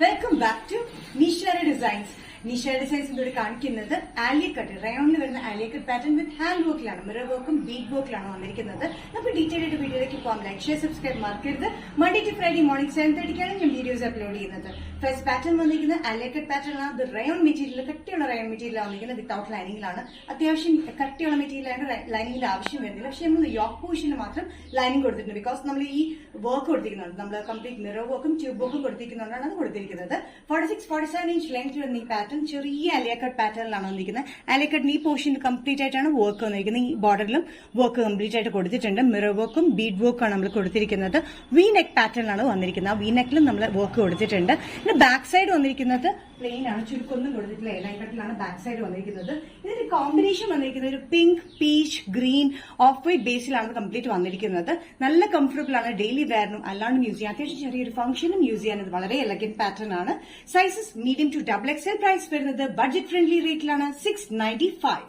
Welcome back to Nishara designs. Nishara designs ഇവിടെ കാണിക്കുന്നത് ആലിയക്കട്ട് റയോണിൽ വരുന്ന ആലിയക്കട്ട് പാറ്റേൺ വിത്ത് ഹാൻഡ് വർക്കിലാണ്, മിറർ വർക്കും ബീഡ് വർക്കിലാണ് വന്നിരിക്കുന്നത്. നമുക്ക് ഡീറ്റെയിൽ ആയിട്ട് വീഡിയോയിലേക്ക് പോകാം. ലൈക്ക് ഷെയർ സബ്സ്ക്രൈബ് മറക്കരുത്. മൺഡേ ടു ഫ്രൈഡേ മോർണിംഗ് 7:30 ഞാൻ വീഡിയോസ് അപ്ലോഡ് ചെയ്യുന്നത്. ഫസ്റ്റ് പാറ്റേൺ വന്നിരിക്കുന്നത് ആലിയക്കട്ട് പാറ്റേൺ ആണ്. അത് റയോൺ മെറ്റീരിയൽ, കട്ടിയുള്ള റയോൺ മെറ്റീരിയൽ വന്നിരിക്കുന്നത് വിത്തൌട്ട് ലൈനിങ്ങിലാണ്. അത്യാവശ്യം കട്ടിയുള്ള മെറ്റീരിയൽ ആയിട്ട് ലൈനിങ്ങിന്റെ ആവശ്യം വരുന്നില്ല. പക്ഷെ നമ്മൾ യോക്ക് പോർഷന് മാത്രം ലൈനിങ് കൊടുത്തിട്ടുണ്ട്. ബിക്കോസ് നമ്മൾ ഈ വർക്ക് കൊടുത്തിരിക്കുന്നുണ്ട്, നമ്മൾ കംപ്ലീറ്റ് മിറർ വർക്കും ട്യൂബ് വർക്കും കൊടുത്തിരിക്കുന്നതുകൊണ്ടാണ് അത് കൊടുത്തിരിക്കുന്നത്. 46-47 ഇഞ്ച് ലെങ്ത് വരുന്ന ഈ പാറ്റേൺ ചെറിയ ആലിയക്കട്ട് പാറ്റേണിലാണ് വന്നിരിക്കുന്നത്. ആലിയക്കട്ടിന് ഈ പോർഷൻ കംപ്ലീറ്റ് ആയിട്ടാണ് വർക്ക് വന്നിരിക്കുന്നത്. ഈ ബോർഡറിലും വർക്ക് കംപ്ലീറ്റ് ആയിട്ട് കൊടുത്തിട്ടുണ്ട്. മിറർ വർക്കും ബീഡ് വർക്കാണ് നമ്മൾ കൊടുത്തിരിക്കുന്നത്. വി നെക്ക് പാറ്റേണിലാണ് വന്നിരിക്കുന്നത്. ആ വി നെക്കിലും നമ്മൾ വർക്ക് കൊടുത്തിട്ടുണ്ട്. പിന്നെ ബാക്ക് സൈഡ് വന്നിരിക്കുന്നത് പ്ലെയിൻ ആണ്, ചുരുക്കൊന്നും കൊടുത്തിട്ടില്ല. ആലിയക്കട്ടിലാണ് ബാക്ക് സൈഡ് വന്നിരിക്കുന്നത്. ഇതിന്റെ കോമ്പിനേഷൻ വന്നിരിക്കുന്നത് ഒരു pink, peach, green, off white ബേസിലാണ് കംപ്ലീറ്റ് വന്നിരിക്കുന്നത്. നല്ല കംഫർട്ടബിൾ ആണ് ഡെയിലി വെയറിനും അല്ലാണ്ടും യൂസ് ചെയ്യാം. അത്യാവശ്യം ചെറിയൊരു ഫംഗ്ഷനും യൂസ് ചെയ്യാൻ ഇത് വളരെ എലഗന്റ് പാറ്റേൺ ആണ്. Sizes medium to XXL. Price വരുന്നത് ബഡ്ജറ്റ് ഫ്രണ്ട്ലി റേറ്റിലാണ്, 695.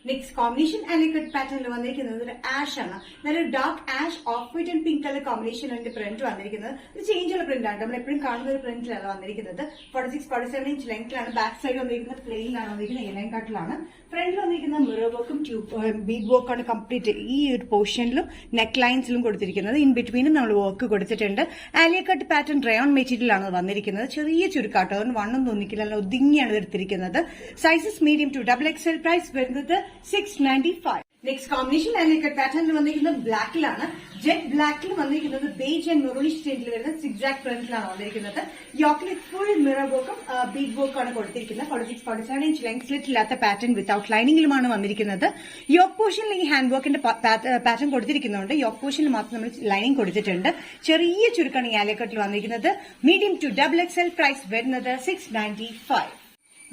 നെക്സ്റ്റ് കോമ്പിനേഷൻ ആലിയക്കട്ട് പാറ്റേണിൽ വന്നിരിക്കുന്നത് ഒരു ആഷ് ആണ്. നല്ലൊരു dark ash, off white and pink colour combination അതിന്റെ പ്രിന്റ് വന്നിരിക്കുന്നത്. ഇത് ചേഞ്ച് ഉള്ള പ്രിന്റ് ആണ്, നമ്മൾ എപ്പോഴും കാണുന്ന ഒരു പ്രിന്റിലാണ് വന്നിരിക്കുന്നത്. 46-47 ഇഞ്ച് ലെങ്ത്തിലാണ്. ബാക്ക് സൈഡ് വന്നിരിക്കുന്നത് പ്ലെയിനിലാണ് വന്നിരിക്കുന്നത്, എലൈൻ കട്ടിലാണ്. ഫ്രണ്ടിൽ വന്നിരിക്കുന്ന മിറർ വർക്കും ബീഡ് വർക്കാണ് കംപ്ലീറ്റ് ഈ ഒരു പോർഷനിലും നെക്ക് ലൈൻസിലും കൊടുത്തിരിക്കുന്നത്. ഇൻ ബിറ്റ്വീനും നമ്മൾ വർക്ക് കൊടുത്തിട്ടുണ്ട്. ആലിയക്കട്ട് പാറ്റേൺ റയോൺ മെറ്റീരിയൽ ആണ് വന്നിരിക്കുന്നത്. ചെറിയ ചുരുക്കാട്ടോ, അതുകൊണ്ട് വണ്ണം തോന്നിക്കില്ല, നല്ല ഒതുങ്ങിയാണ് എടുത്തിരിക്കുന്നത്. Sizes medium to XXL. Price വരുന്നത് 695. നെക്സ്റ്റ് കോമ്പിനേഷൻ ആലിയക്കട്ട് പാറ്റേണിൽ വന്നിരിക്കുന്നത് ബ്ലാക്കിലാണ്. ജെറ്റ് ബ്ലാക്കിൽ വന്നിരിക്കുന്നത് ബേജ് ആൻഡ് മെറൂണിഷ് സ്റ്റൈലിൽ വരുന്ന സിഗ്സാക് പ്രിന്റിലാണ് വന്നിരിക്കുന്നത്. യോക്കിൽ ഫുൾ മിറർ വർക്കും ബീഡ് വർക്കാണ് കൊടുത്തിരിക്കുന്നത്. 46-47 ഇഞ്ച് ലെങ്ത് സ്ലിറ്റ് ഇല്ലാത്ത പാറ്റേൺ വിത്തൌട്ട് ലൈനിങ്ങിലുമാണ് വന്നിരിക്കുന്നത്. യോക്ക് പോർഷനിൽ ഈ ഹാൻഡ് വർക്കിന്റെ പാറ്റേൺ കൊടുത്തിരിക്കുന്നുണ്ട്. യോക്ക് പോർഷനിൽ മാത്രം നമ്മൾ ലൈനിങ് കൊടുത്തിട്ടുണ്ട്. ചെറിയ ചുരുക്കാണ് ഈ ആലിയക്കട്ടിൽ വന്നിരിക്കുന്നത്. Medium to XXL. പ്രൈസ് വരുന്നത് 695.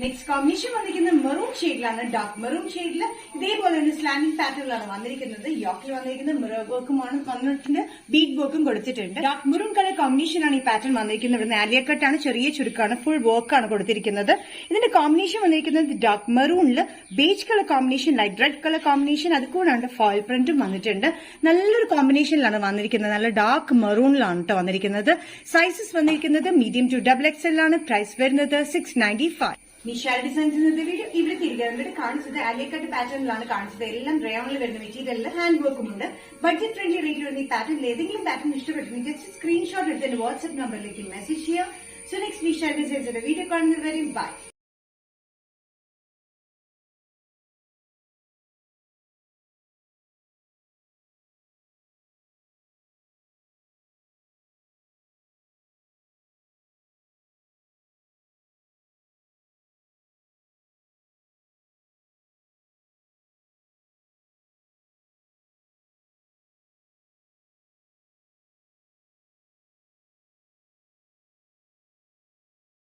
നെക്സ്റ്റ് കോമ്പിനേഷൻ വന്നിരിക്കുന്നത് മെറൂൺ ഷെയ്ഡിലാണ്. ഡാർക്ക് മെറൂൺ ഷെയ്ഡിൽ ഇതേപോലെ തന്നെ സ്ലാൻഡിംഗ് പാറ്റേണിലാണ് വന്നിരിക്കുന്നത്. യോക്കിൽ വന്നിരിക്കുന്നത് മിറർ വർക്കുമാണ് വന്നിട്ടുണ്ട്, ബീഡ് വർക്കും കൊടുത്തിട്ടുണ്ട്. ഡാർക്ക് മെറൂൺ കളർ കോമ്പിനേഷനാണ് ഈ പാറ്റേൺ വന്നിരിക്കുന്നത്. ഇവിടുന്ന് ആലിയക്കട്ടാണ്, ചെറിയ ചുരുക്കാണ്, ഫുൾ വർക്കാണ് കൊടുത്തിരിക്കുന്നത്. ഇതിന്റെ കോമ്പിനേഷൻ വന്നിരിക്കുന്നത് ഡാർക്ക് മെറൂണിൽ beige colour combination, light red colour combination, അത് കൂടാണ്ട് ഫോയിൽ പ്രിന്റും വന്നിട്ടുണ്ട്. നല്ലൊരു കോമ്പിനേഷനിലാണ് വന്നിരിക്കുന്നത്. നല്ല ഡാർക്ക് മെറൂണിലാണ് കേട്ടോ വന്നിരിക്കുന്നത്. സൈസസ് വന്നിരിക്കുന്നത് മീഡിയം ടു XXL ആണ്. പ്രൈസ് വരുന്നത് 695. നിഷാര ഡിസൈൻസിന്റെ വീഡിയോ ഇവിടെ തിരികെ വന്നിട്ട് കാണിച്ചത് ആലിയക്കട്ട് പാറ്റേണിലാണ് കാണിച്ചത്. എല്ലാം റയോണിൽ വരുന്ന മെറ്റീരിയലിൽ ഹാൻഡ് വർക്കും ഉണ്ട്. ബഡ്ജറ്റ് ഫ്രണ്ട്ലി റേറ്റിൽ വരുന്ന ഈ പാറ്റേണിൽ ഏതെങ്കിലും പാറ്റേൺ ഇഷ്ടപ്പെട്ടെങ്കിൽ ജസ്റ്റ് സ്ക്രീൻഷോട്ട് എടുത്ത് എന്റെ വാട്സ്ആപ്പ് നമ്പറിലേക്ക് മെസ്സേജ് ചെയ്യാം. സോ നെക്സ്റ്റ് നിഷാര ഡിസൈൻസിന്റെ വീഡിയോ കാണുന്നത് വരെ ബൈ.